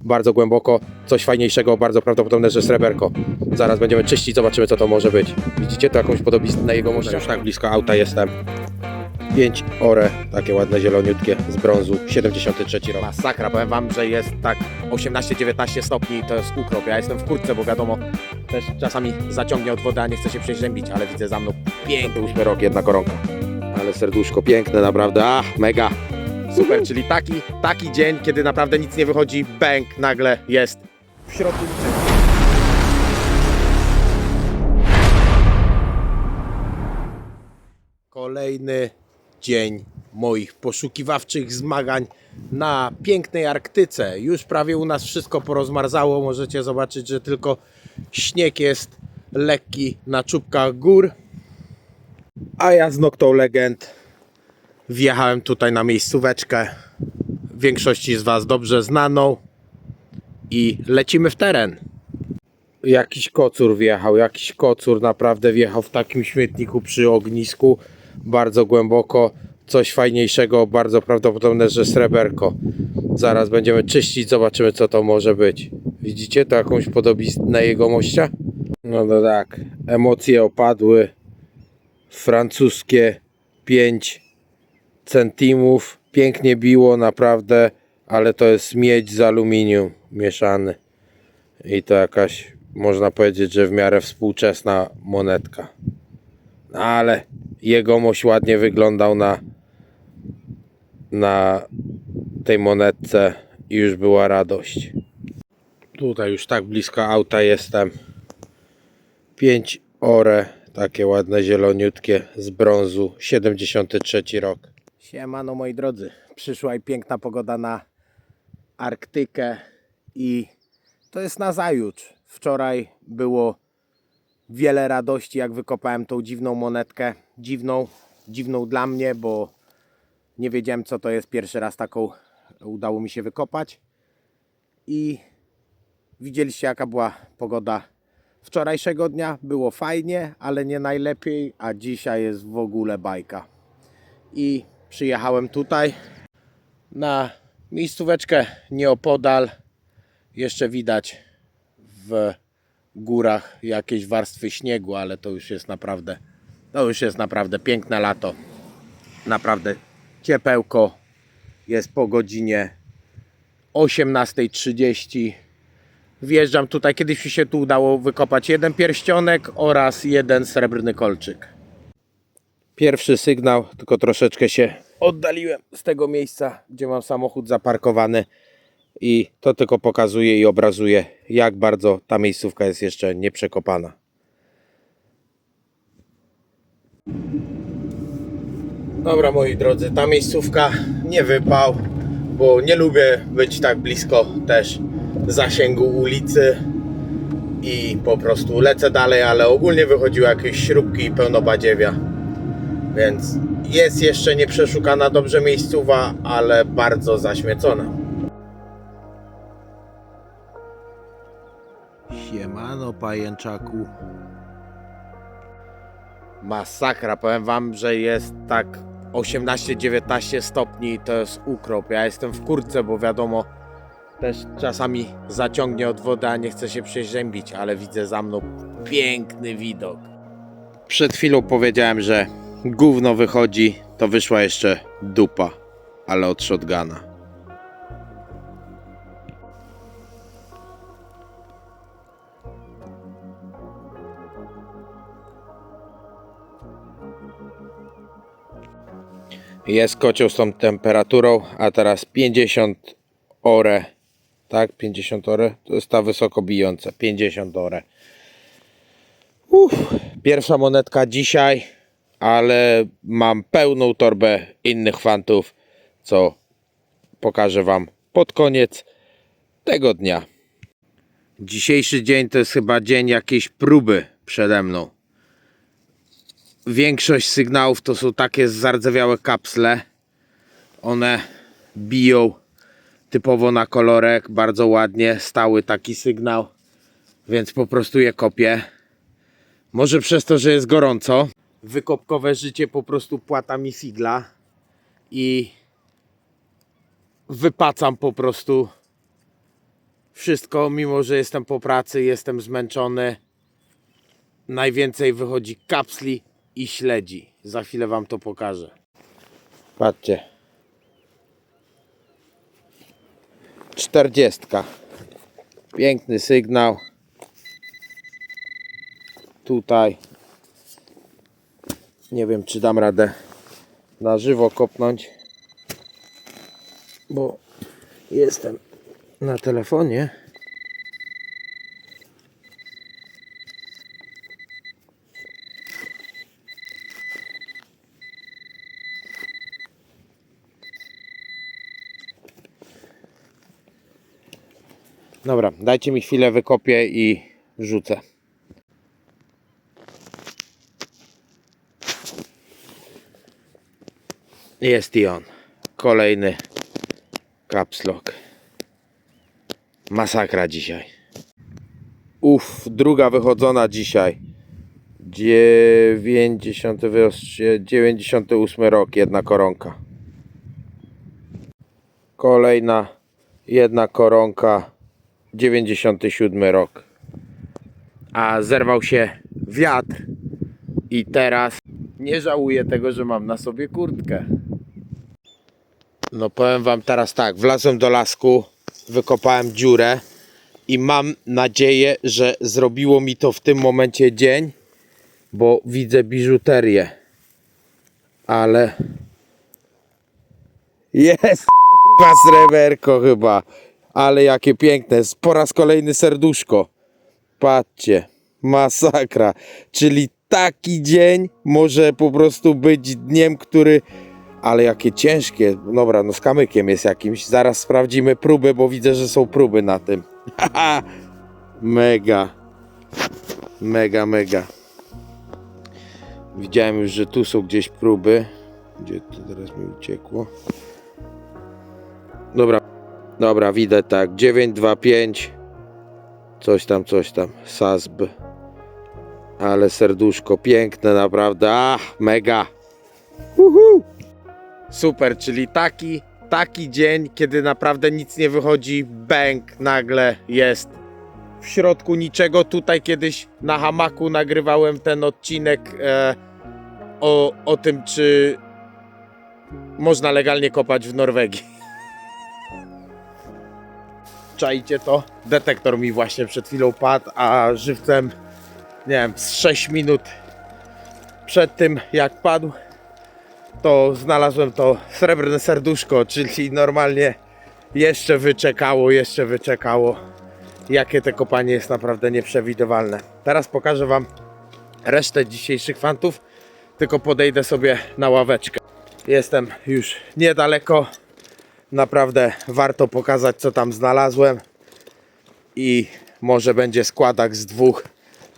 bardzo głęboko, coś fajniejszego, bardzo prawdopodobne, że sreberko. Zaraz będziemy czyścić, zobaczymy co to może być. Widzicie to jakąś podobiznę jego mościa? Już tak blisko auta jestem. 5 ore, takie ładne zieloniutkie z brązu, 73 rok. Masakra, powiem wam, że jest tak 18-19 stopni, to jest ukrop. Ja jestem w kurtce, bo wiadomo, też czasami zaciągnie od wody, a nie chce się przeziębić, ale widzę za mną piękny 8 rok, jedna koronka. Ale serduszko piękne, naprawdę, mega. Super, czyli taki dzień, kiedy naprawdę nic nie wychodzi, bęk, nagle jest w środku niczego. Kolejny dzień moich poszukiwawczych zmagań na pięknej Arktyce. Już prawie u nas wszystko porozmarzało. Możecie zobaczyć, że tylko śnieg jest lekki na czubkach gór. A ja z Noctou Legend wjechałem tutaj na miejscóweczkę, większości z Was dobrze znaną, i lecimy w teren. Jakiś kocur wjechał, naprawdę wjechał w takim śmietniku przy ognisku, bardzo głęboko, coś fajniejszego, bardzo prawdopodobne, że sreberko. Zaraz będziemy czyścić, zobaczymy co to może być. Widzicie to jakąś podobiznę jego mościa? No to tak, emocje opadły, francuskie 5 centimów, pięknie biło naprawdę, ale to jest miedź z aluminium mieszany i to jakaś, można powiedzieć, że w miarę współczesna monetka, ale jegomość ładnie wyglądał na tej monetce i już była radość. Tutaj już tak blisko auta jestem. 5 ore, takie ładne zieloniutkie z brązu, 73 rok. Siemano moi drodzy, przyszła i piękna pogoda na Arktykę i to jest nazajutrz. Wczoraj było wiele radości, jak wykopałem tą dziwną monetkę. Dziwną dla mnie, bo nie wiedziałem co to jest. Pierwszy raz taką udało mi się wykopać. I widzieliście jaka była pogoda wczorajszego dnia. Było fajnie, ale nie najlepiej, a dzisiaj jest w ogóle bajka. I przyjechałem tutaj na miejscóweczkę nieopodal. Jeszcze widać w górach jakieś warstwy śniegu, ale to już jest naprawdę piękne lato. Naprawdę ciepełko. Jest po godzinie 18:30. Wjeżdżam tutaj, kiedyś mi się tu udało wykopać jeden pierścionek oraz jeden srebrny kolczyk. Pierwszy sygnał, tylko troszeczkę się oddaliłem z tego miejsca, gdzie mam samochód zaparkowany, i to tylko pokazuje i obrazuje, jak bardzo ta miejscówka jest jeszcze nieprzekopana. Dobra moi drodzy, ta miejscówka nie wypał, bo nie lubię być tak blisko też zasięgu ulicy i po prostu lecę dalej, ale ogólnie wychodziły jakieś śrubki i pełno badziewia. Więc jest jeszcze nieprzeszukana dobrze miejscowa, ale bardzo zaśmiecona. Siemano pajęczaku. Masakra, powiem wam, że jest tak 18-19 stopni, to jest ukrop. Ja jestem w kurtce, bo wiadomo, też czasami zaciągnie od wody, a nie chce się przeziębić, ale widzę za mną piękny widok. Przed chwilą powiedziałem, że gówno wychodzi, to wyszła jeszcze dupa, ale od shotguna. Jest kocioł z tą temperaturą, a teraz 50 ore. Tak, 50 ore. To jest ta wysoko bijąca. 50 ore. Pierwsza monetka dzisiaj, ale mam pełną torbę innych fantów, co pokażę wam pod koniec tego dnia. Dzisiejszy dzień to jest chyba dzień jakiejś próby przede mną. Większość sygnałów to są takie zardzewiałe kapsle. One biją typowo na kolorek, bardzo ładnie, stały taki sygnał, więc po prostu je kopię. Może przez to, że jest gorąco. Wykopkowe życie po prostu płata mi figla i wypacam po prostu wszystko, mimo że jestem po pracy, jestem zmęczony. Najwięcej wychodzi kapsli i śledzi. Za chwilę wam to pokażę. Patrzcie. 40. Piękny sygnał. Tutaj. Nie wiem, czy dam radę na żywo kopnąć, bo jestem na telefonie. Dobra, dajcie mi chwilę, wykopię i rzucę. Jest i on. Kolejny caps lock. Masakra dzisiaj. Druga wychodzona dzisiaj. 98 rok, jedna koronka. Kolejna jedna koronka, 97 rok. A zerwał się wiatr i teraz nie żałuję tego, że mam na sobie kurtkę. No powiem wam teraz tak, wlazłem do lasku, wykopałem dziurę i mam nadzieję, że zrobiło mi to w tym momencie dzień, bo widzę biżuterię. Ale jest chyba sreberko chyba. Ale jakie piękne, po raz kolejny serduszko. Patrzcie, masakra. Czyli taki dzień może po prostu być dniem, który... Ale jakie ciężkie. Dobra, no z kamykiem jest jakimś. Zaraz sprawdzimy próby, bo widzę, że są próby na tym. Mega. Mega, mega. Widziałem już, że tu są gdzieś próby. Gdzie to teraz mi uciekło? Dobra, widzę tak. 925. Coś tam. SASB. Ale serduszko piękne, naprawdę. Mega. Super, czyli taki dzień, kiedy naprawdę nic nie wychodzi, bęk, nagle jest w środku niczego. Tutaj kiedyś na hamaku nagrywałem ten odcinek o tym, czy można legalnie kopać w Norwegii. Czajcie to? Detektor mi właśnie przed chwilą padł, a żywcem, nie wiem, z 6 minut przed tym jak padł, to znalazłem to srebrne serduszko, czyli normalnie jeszcze wyczekało. Jakie te kopanie jest naprawdę nieprzewidywalne. Teraz pokażę wam resztę dzisiejszych fantów, tylko podejdę sobie na ławeczkę. Jestem już niedaleko. Naprawdę warto pokazać, co tam znalazłem. I może będzie składak z 2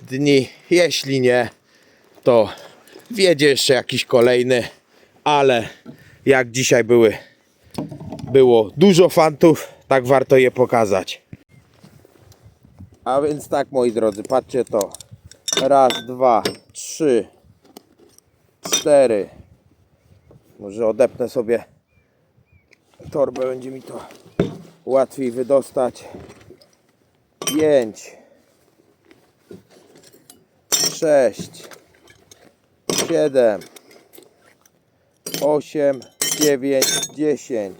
dni. Jeśli nie, to wjedzie jeszcze jakiś kolejny. Ale jak dzisiaj było dużo fantów, tak warto je pokazać. A więc tak, moi drodzy, patrzcie to. 1, 2, 3, 4. Może odepnę sobie torbę, będzie mi to łatwiej wydostać. 5, 6, 7, 8, 9, 10,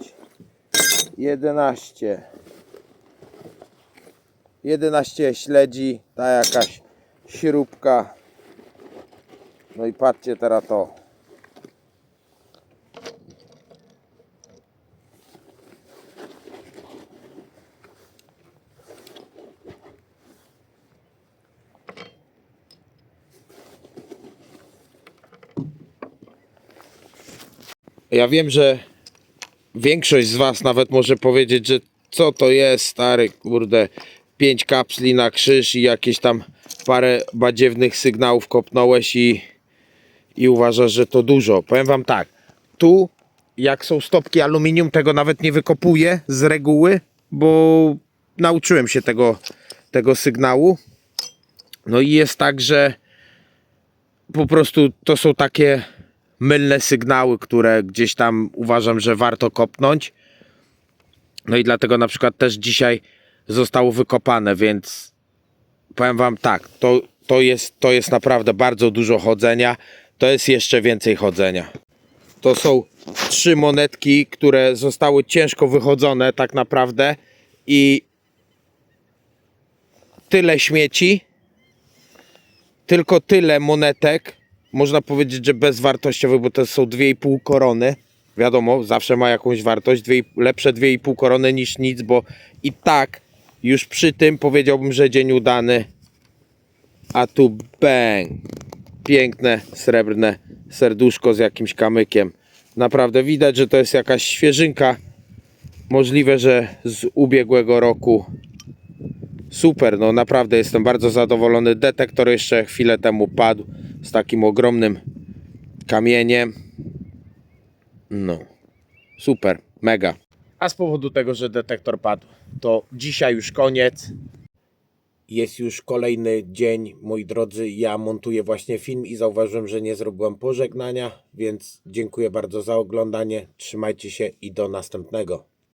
11. 11 śledzi, ta jakaś śrubka. No i patrzcie teraz to. Ja wiem, że większość z was nawet może powiedzieć, że co to jest, stary, kurde, 5 kapsli na krzyż i jakieś tam parę badziewnych sygnałów kopnąłeś i uważasz, że to dużo. Powiem wam tak, tu jak są stopki aluminium, tego nawet nie wykopuję z reguły, bo nauczyłem się tego sygnału. No i jest tak, że po prostu to są takie mylne sygnały, które gdzieś tam uważam, że warto kopnąć. No i dlatego na przykład też dzisiaj zostało wykopane, więc powiem wam tak, to jest naprawdę bardzo dużo chodzenia, to jest jeszcze więcej chodzenia. To są 3 monetki, które zostały ciężko wychodzone tak naprawdę i tyle śmieci, tylko tyle monetek, można powiedzieć, że bezwartościowych, bo to są 2,5 korony. Wiadomo, zawsze ma jakąś wartość, lepsze 2,5 korony niż nic, bo i tak już przy tym powiedziałbym, że dzień udany. A tu bang, piękne, srebrne serduszko z jakimś kamykiem. Naprawdę widać, że to jest jakaś świeżynka. Możliwe, że z ubiegłego roku. Super, no naprawdę jestem bardzo zadowolony. Detektor jeszcze chwilę temu padł z takim ogromnym kamieniem. No, super, mega. A z powodu tego, że detektor padł, to dzisiaj już koniec. Jest już kolejny dzień, moi drodzy. Ja montuję właśnie film i zauważyłem, że nie zrobiłem pożegnania, więc dziękuję bardzo za oglądanie. Trzymajcie się i do następnego.